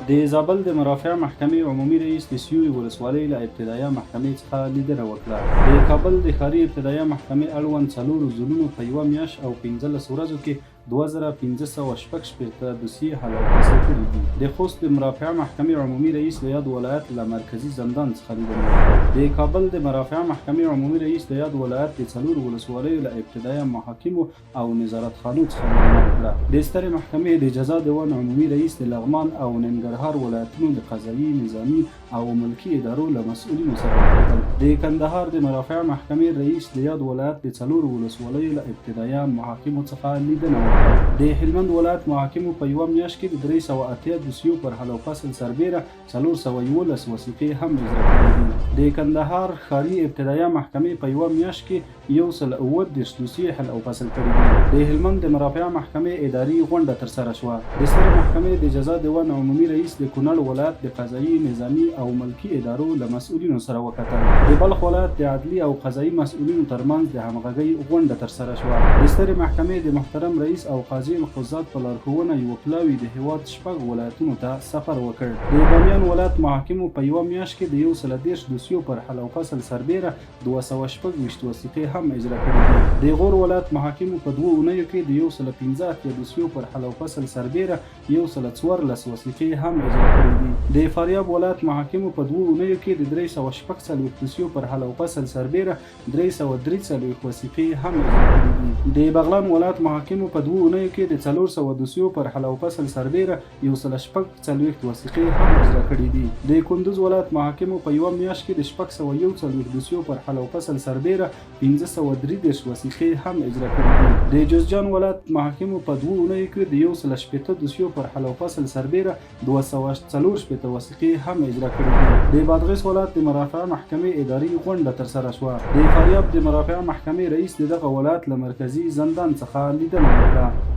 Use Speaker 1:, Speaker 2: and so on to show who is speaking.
Speaker 1: د زابل د مرافع محکمې عمومي رئیس د سیوري ولسوالۍ له ابتدایه محکمې څخه لیدنه وکړه. د کابل د ښاري ابتدایه محکمې اړوند 4 ځلونو په یوه میاشت او 15 ورځو کې 2546 دوسیې حل او فصل کړي دي. د خوست د مرافع محکمې عمومي رئیس د یاد ولایت له مرکزي زندان څخه لیدنه وکړه. د کابل د مرافع محکمې عمومي رئیس د یاد ولایت د 4 ولسوالیو له ابتدایه محاکمو او نظارتخانو څخه لیدنه وکړه. د سترې محکمې د جزا دیوان عمومي رئیس د لغمان او ننګرهار ولایتونو د قضایي، نظامي او ملکي ادارو له مسؤلینو سره وکتل. د کندهار د مرافع محکمې رئیس د یاد ولایت د 4 ولسوالیو له ابتدایه محاکمو څخه لیدنه وکړه. د هلمند ولایت محاکمو په یوه میاشت کې د 380 دوسیو پر حل او فصل سربیره 411 وثیقې هم اجرا کړي دي. د کندهار ښاري ابتدایه محکمې په یوه میاشت کې 137 دوسیې حل او فصل کړي دي. د هلمند د مرافع محکمې اداري غونډه ترسره شوه. د سترې محکمې د جزا دیوان عمومي رئیس د کونړ ولایت د قضایي، نظامي او ملکي ادارو له مسؤلینو سره وکتل. د بلخ ولایت د عدلي او قضایي مسؤلینو ترمنځ د همغږۍ غونډه ترسره شوه. د سترې محکمې د محترم رئیس او قاضي مخزات په لارښوونه یوه پلاوي د هیواد 6 ولایتونو ته سفر وکړ. د بامیان ولایت محاکمو په یوه میاشت کې د 130 دوسیو پر حل او فصل سربیره 226 وثیقې هم اجرا کړي دي. د غور ولایت محاکمو په 2 اونیو کې د 115 دوسیو پر حل او فصل سربیره 114 وثیقې هم اجرا کړي دي. د فاریاب ولایت محاکمو په 2 اونیو کې د 346 دوسیو پر حل او فصل سربیره 343 وثیقې هم اجرا کړي دي. د بغلان ولایت محاکمو په 2 اونیو کې د 400 دوسیو پر حل او فصل سربیره 146 وثیقې هم اجرا کړي دي. د کندوز ولایت محاکمو په یوه میاشت کې د 641 دوسیو پر حل او فصل سربیره 1533 وثیقې هم اجرا کړي دي. د جوزجان ولایت محاکمو په 2 اونیو کې د 160 دوسیو پر حل او فصل سربیره 244 وثیقې هم اجرا کړي دي. د بادغیس ولایت د مرافع محکمې اداري غونډه ترسره شوه. د فاریاب د مرافع محکمې رئیس د دغه ولایت له مرکزي زندان څخه لیدنه وکړه.